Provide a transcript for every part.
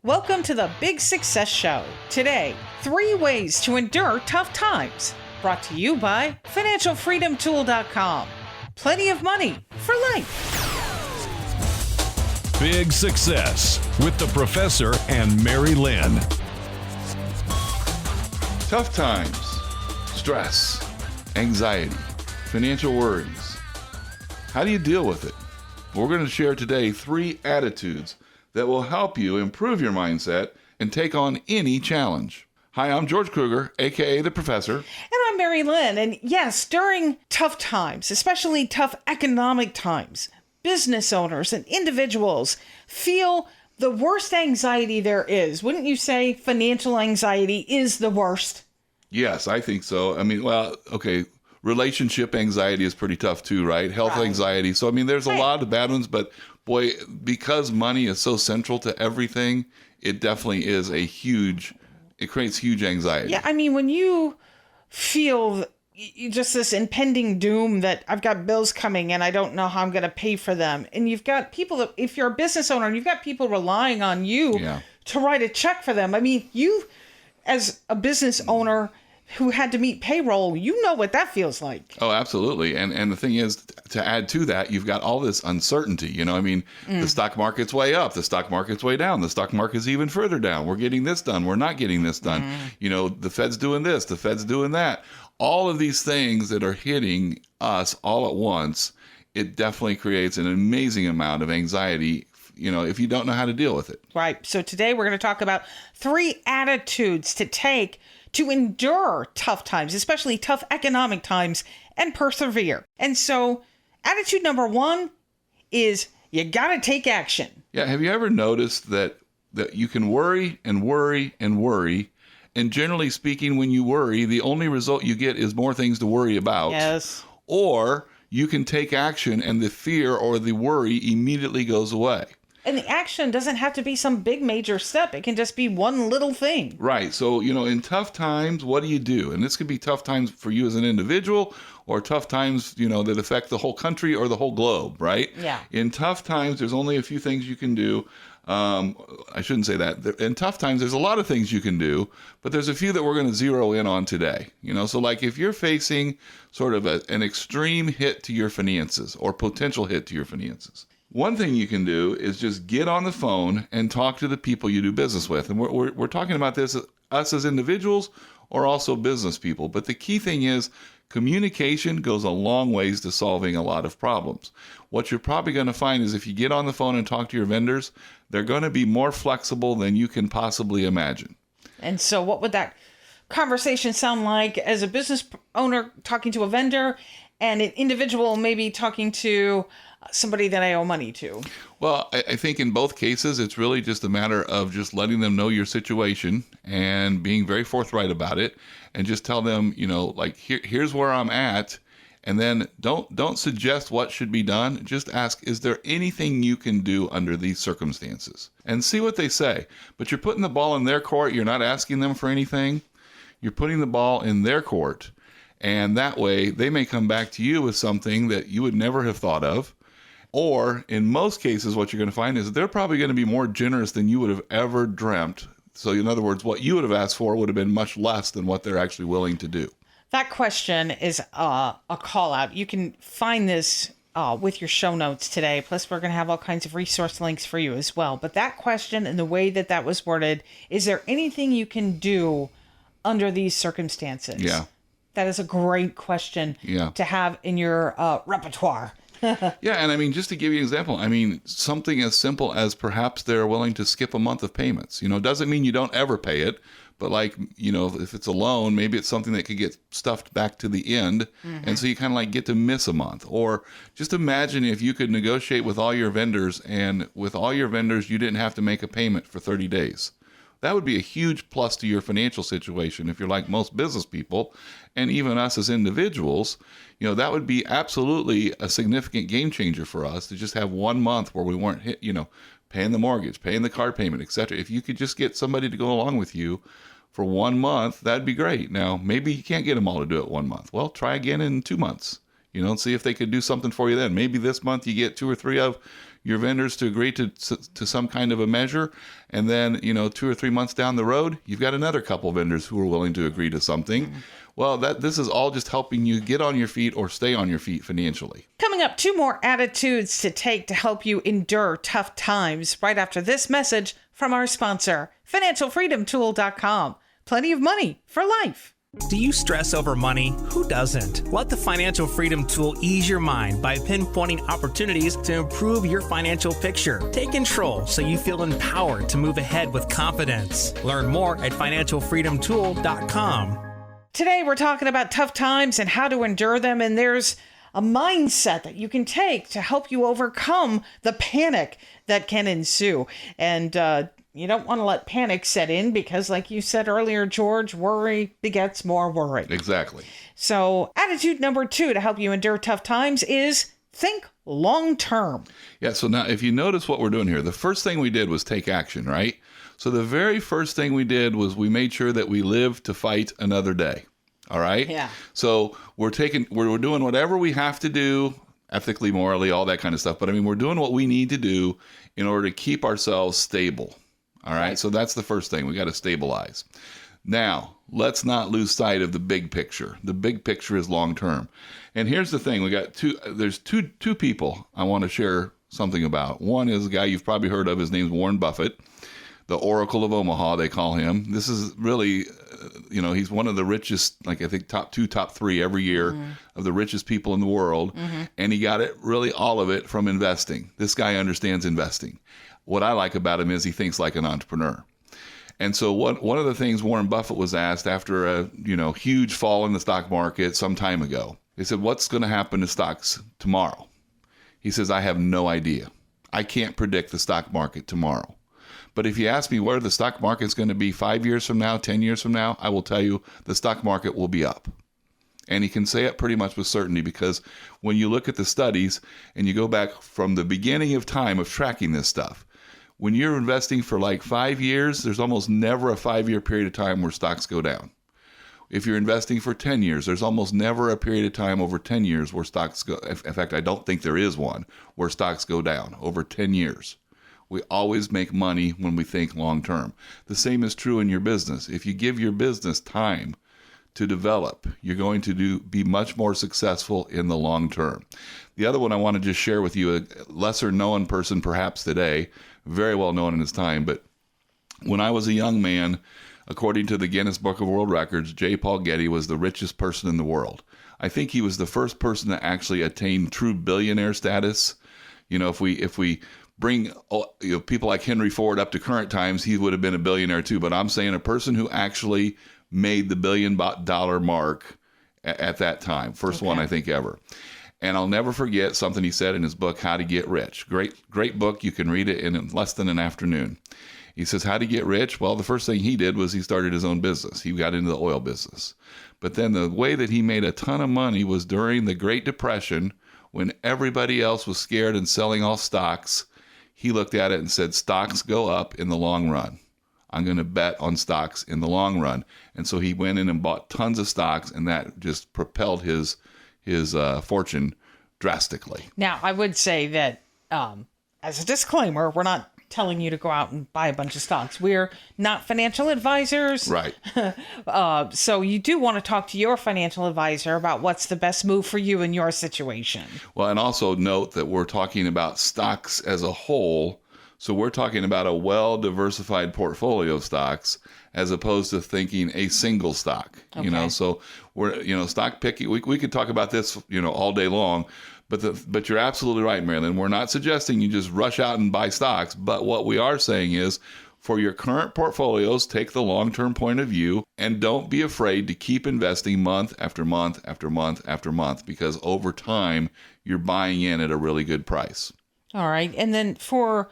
Welcome to the Big Success Show. Today, 3 ways to endure tough times. Brought to you by FinancialFreedomTool.com. Plenty of money for life. Big Success with the Professor and Mary-Lynn. Tough times, stress, anxiety, financial worries. How do you deal with it? We're going to share today 3 attitudes that will help you improve your mindset and take on any challenge. Hi, I'm George Kruger, aka the Professor. And I'm Mary-Lynn. And yes, during tough times, especially tough economic times, business owners and individuals feel the worst anxiety there is. Wouldn't you say financial anxiety is the worst? Yes, I think so. I mean, well, okay, relationship anxiety is pretty tough too, right? Health anxiety. So, I mean, there's a lot of bad ones, but boy, because money is so central to everything, it definitely is it creates huge anxiety. Yeah, I mean, when you feel just this impending doom that I've got bills coming and I don't know how I'm going to pay for them. And you've got people that, if you're a business owner, and you've got people relying on you to write a check for them. I mean, you, as a business owner who had to meet payroll, you know what that feels like. Oh, absolutely. And the thing is, to add to that, you've got all this uncertainty. You know, I mean, the stock market's way up, the stock market's way down, the stock market's even further down. We're getting this done, we're not getting this done. You know, the Fed's doing this, the Fed's doing that. All of these things that are hitting us all at once, it definitely creates an amazing amount of anxiety, you know, if you don't know how to deal with it. Right. So today we're going to talk about 3 attitudes to take to endure tough times, especially tough economic times, and persevere. And so attitude number 1 is you got to take action. Yeah. Have you ever noticed that you can worry and worry and worry? And generally speaking, when you worry, the only result you get is more things to worry about. Yes. Or you can take action and the fear or the worry immediately goes away. And the action doesn't have to be some big major step. It can just be one little thing. Right. So, you know, in tough times, what do you do? And this could be tough times for you as an individual or tough times, you know, that affect the whole country or the whole globe, right? Yeah. In tough times, there's only a few things you can do. I shouldn't say that. In tough times, there's a lot of things you can do, but there's a few that we're going to zero in on today. You know, so like if you're facing sort of an extreme hit to your finances or potential hit to your finances, one thing you can do is just get on the phone and talk to the people you do business with. And we're talking about this, us as individuals or also business people. But the key thing is communication goes a long ways to solving a lot of problems. What you're probably going to find is if you get on the phone and talk to your vendors, they're going to be more flexible than you can possibly imagine. And so what would that conversation sound like as a business owner talking to a vendor and an individual maybe talking to somebody that I owe money to? Well, I think in both cases, it's really just a matter of just letting them know your situation and being very forthright about it and just tell them, you know, like, here's where I'm at. And then don't suggest what should be done. Just ask, is there anything you can do under these circumstances? And see what they say. But you're putting the ball in their court. You're not asking them for anything. You're putting the ball in their court. And that way, they may come back to you with something that you would never have thought of. Or in most cases, what you're going to find is they're probably going to be more generous than you would have ever dreamt. So in other words, what you would have asked for would have been much less than what they're actually willing to do. That question is a call out. You can find this with your show notes today. Plus, we're going to have all kinds of resource links for you as well. But that question and the way that was worded, is there anything you can do under these circumstances? Yeah. That is a great question to have in your repertoire. Yeah, and I mean, just to give you an example, I mean, something as simple as perhaps they're willing to skip a month of payments. You know, doesn't mean you don't ever pay it, but like, you know, if it's a loan, maybe it's something that could get stuffed back to the end, and so you kind of like get to miss a month. Or just imagine if you could negotiate with all your vendors, and with all your vendors, you didn't have to make a payment for 30 days. That would be a huge plus to your financial situation if you're like most business people, and even us as individuals. You know, that would be absolutely a significant game changer for us to just have 1 month where we weren't hit, you know, paying the mortgage, paying the car payment, etc. If you could just get somebody to go along with you for 1 month, that'd be great. Now, maybe you can't get them all to do it 1 month. Well, try again in 2 months, you know, and see if they could do something for you then. Maybe this month you get 2 or 3 of your vendors to agree to some kind of a measure, and then 2 or 3 months down the road, you've got another couple vendors who are willing to agree to something. Well, this is all just helping you get on your feet or stay on your feet financially. Coming up, 2 more attitudes to take to help you endure tough times right after this message from our sponsor, financialfreedomtool.com. Plenty of money for life. Do you stress over money? Who doesn't? Let the Financial Freedom Tool ease your mind by pinpointing opportunities to improve your financial picture. Take control so you feel empowered to move ahead with confidence. Learn more at financialfreedomtool.com. Today, we're talking about tough times and how to endure them, and there's a mindset that you can take to help you overcome the panic that can ensue. And you don't want to let panic set in because, like you said earlier, George, worry begets more worry. Exactly. So attitude number 2 to help you endure tough times is think long term. Yeah, so now if you notice what we're doing here, the first thing we did was take action, right? So the very first thing we did was we made sure that we lived to fight another day. All right? Yeah. So we're doing whatever we have to do, ethically, morally, all that kind of stuff. But I mean, we're doing what we need to do in order to keep ourselves stable. All right? So that's the first thing. We got to stabilize. Now, let's not lose sight of the big picture. The big picture is long term. And here's the thing. There's two people I want to share something about. One is a guy you've probably heard of. His name's Warren Buffett, the Oracle of Omaha, they call him. This is really, he's one of the richest, like I think top 2, top 3 every year of the richest people in the world. And he got it, really all of it, from investing. This guy understands investing. What I like about him is he thinks like an entrepreneur. And so one of the things Warren Buffett was asked after a huge fall in the stock market some time ago, he said, "What's going to happen to stocks tomorrow?" He says, "I have no idea. I can't predict the stock market tomorrow. But if you ask me where the stock market is going to be 5 years from now, 10 years from now, I will tell you the stock market will be up." And he can say it pretty much with certainty because when you look at the studies and you go back from the beginning of time of tracking this stuff, when you're investing for like 5 years, there's almost never a 5-year period of time where stocks go down. If you're investing for 10 years, there's almost never a period of time over 10 years where stocks go. In fact, I don't think there is one where stocks go down over 10 years. We always make money when we think long term. The same is true in your business. If you give your business time to develop, you're going to be much more successful in the long term. The other one I want to just share with you, a lesser known person perhaps today, very well known in his time, but when I was a young man, according to the Guinness Book of World Records, J. Paul Getty was the richest person in the world. I think he was the first person to actually attain true billionaire status. If we bring people like Henry Ford up to current times, he would have been a billionaire too. But I'm saying a person who actually made the $1 billion mark at that time. First one, I think, ever. And I'll never forget something he said in his book, How to Get Rich. Great book. You can read it in less than an afternoon. He says, how to get rich? Well, the first thing he did was he started his own business. He got into the oil business. But then the way that he made a ton of money was during the Great Depression, when everybody else was scared and selling all stocks. He looked at it and said, stocks go up in the long run. I'm going to bet on stocks in the long run. And so he went in and bought tons of stocks, and that just propelled his fortune drastically. Now, I would say that as a disclaimer, we're not telling you to go out and buy a bunch of stocks. We're not financial advisors. Right. So you do want to talk to your financial advisor about what's the best move for you in your situation. Well, and also note that we're talking about stocks as a whole. So we're talking about a well-diversified portfolio of stocks as opposed to thinking a single stock, Okay. So we're, stock picking. We could talk about this, all day long, but you're absolutely right, Mary-Lynn. We're not suggesting you just rush out and buy stocks. But what we are saying is for your current portfolios, take the long-term point of view and don't be afraid to keep investing month after month after month after month, because over time you're buying in at a really good price. All right. And then for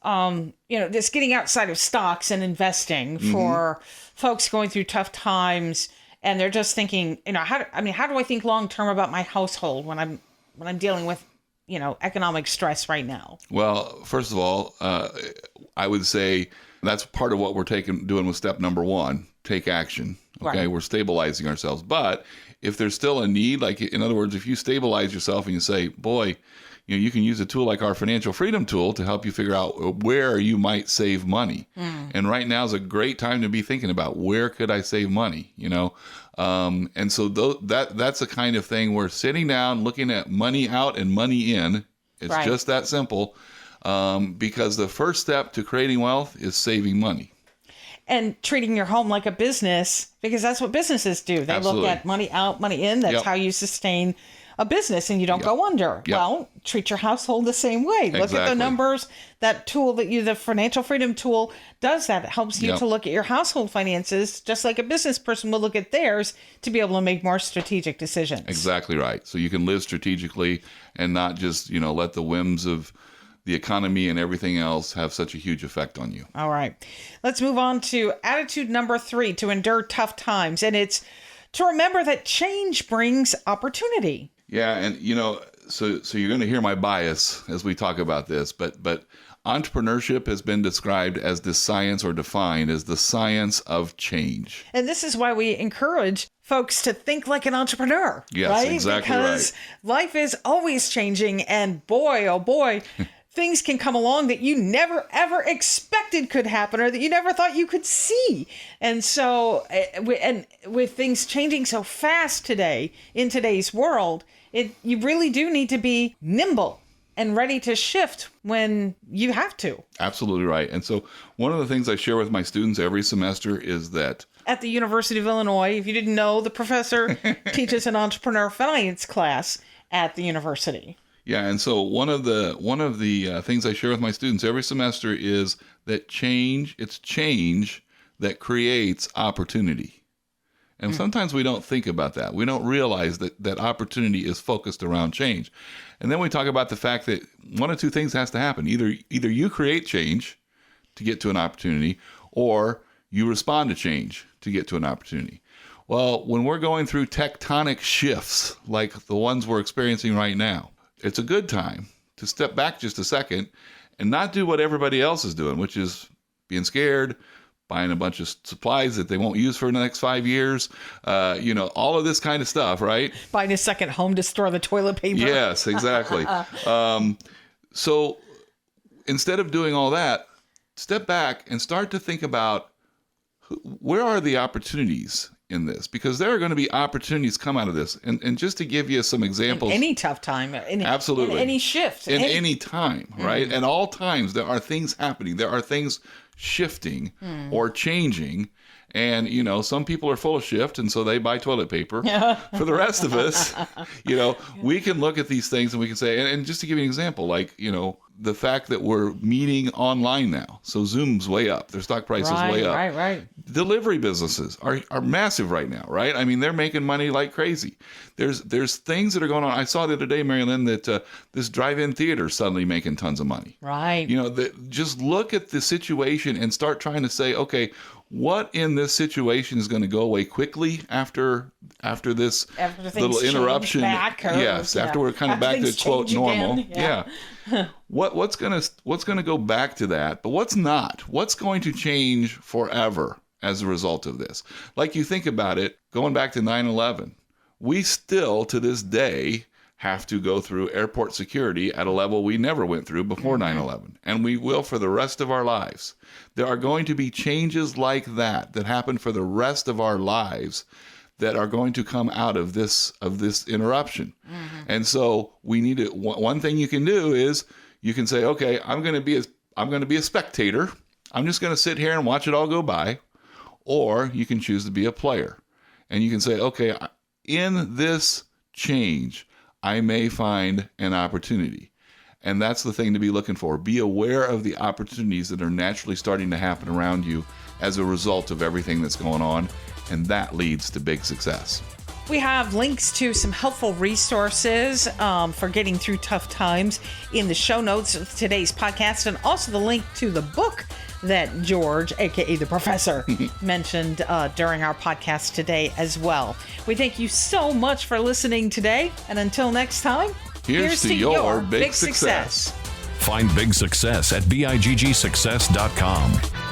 just getting outside of stocks and investing for folks going through tough times, and they're just thinking, how do I think long term about my household when I'm dealing with, economic stress right now? Well, first of all, I would say that's part of what we're doing with step number 1, take action. Okay. Right. We're stabilizing ourselves. But if there's still a need, like in other words, if you stabilize yourself and you say, boy, you can use a tool like our financial freedom tool to help you figure out where you might save money. And right now is a great time to be thinking about where could I save money, and so that's the kind of thing where sitting down, looking at money out and money in. It's Right. just that simple, because the first step to creating wealth is saving money. And treating your home like a business, because that's what businesses do. They Absolutely. look at money out, money in. That's Yep. how you sustain a business and you don't go under. Yep. Well, treat your household the same way. Look at the Exactly. numbers. That tool the financial freedom tool does that. It helps you Yep. to look at your household finances just like a business person will look at theirs to be able to make more strategic decisions. Exactly right. So you can live strategically and not just, let the whims of the economy and everything else have such a huge effect on you. All right. Let's move on to attitude number 3, to endure tough times. And it's to remember that change brings opportunity. Yeah, and so you're going to hear my bias as we talk about this, but entrepreneurship has been described as the science, or defined as the science of change. And this is why we encourage folks to think like an entrepreneur. Yes, right? exactly Because right. life is always changing, and boy, oh boy, things can come along that you never ever expected could happen, or that you never thought you could see. And so, and with things changing so fast today in today's world, you really do need to be nimble and ready to shift when you have to. Absolutely right. And so one of the things I share with my students every semester is that At the University of Illinois, if you didn't know, the professor teaches an entrepreneur finance class at the university. Yeah, and so one of the things I share with my students every semester is that it's change that creates opportunity. And sometimes we don't think about that. We don't realize that opportunity is focused around change. And then we talk about the fact that one of two things has to happen. Either you create change to get to an opportunity, or you respond to change to get to an opportunity. Well, when we're going through tectonic shifts like the ones we're experiencing right now, it's a good time to step back just a second and not do what everybody else is doing, which is being scared, buying a bunch of supplies that they won't use for the next 5 years, all of this kind of stuff, right? Buying a second home to store the toilet paper. Yes, exactly. So instead of doing all that, step back and start to think about where are the opportunities in this, because there are going to be opportunities come out of this. And just to give you some examples. Any tough time. Absolutely. In any shift. In any time, right? At all times, there are things happening. There are things shifting or changing. And, some people are full of shift, and so they buy toilet paper. For the rest of us, we can look at these things and we can say, and just to give you an example, like, the fact that we're meeting online now. So Zoom's way up. Their stock price is way up. Right. Delivery businesses are massive right now, right? I mean, they're making money like crazy. There's things that are going on. I saw the other day, Mary-Lynn, that this drive-in theater is suddenly making tons of money. Right. Just look at the situation and start trying to say, okay, what in this situation is going to go away quickly after this little interruption? After we're kind of back to quote normal. Yeah. What's gonna go back to that? But what's not? What's going to change forever as a result of this? Like, you think about it, going back to 9/11, we still to this day have to go through airport security at a level we never went through before 9/11, and we will for the rest of our lives. There are going to be changes like that happen for the rest of our lives that are going to come out of this interruption. And so we need to, one thing you can do is you can say, okay, I'm going to be a spectator. I'm just going to sit here and watch it all go by. Or you can choose to be a player. And you can say, okay, in this change, I may find an opportunity. And that's the thing to be looking for. Be aware of the opportunities that are naturally starting to happen around you as a result of everything that's going on. And that leads to big success. We have links to some helpful resources for getting through tough times in the show notes of today's podcast, and also the link to the book that George, aka the professor, mentioned during our podcast today as well. We thank you so much for listening today, and until next time, here's to your big success. Find big success at biggsuccess.com.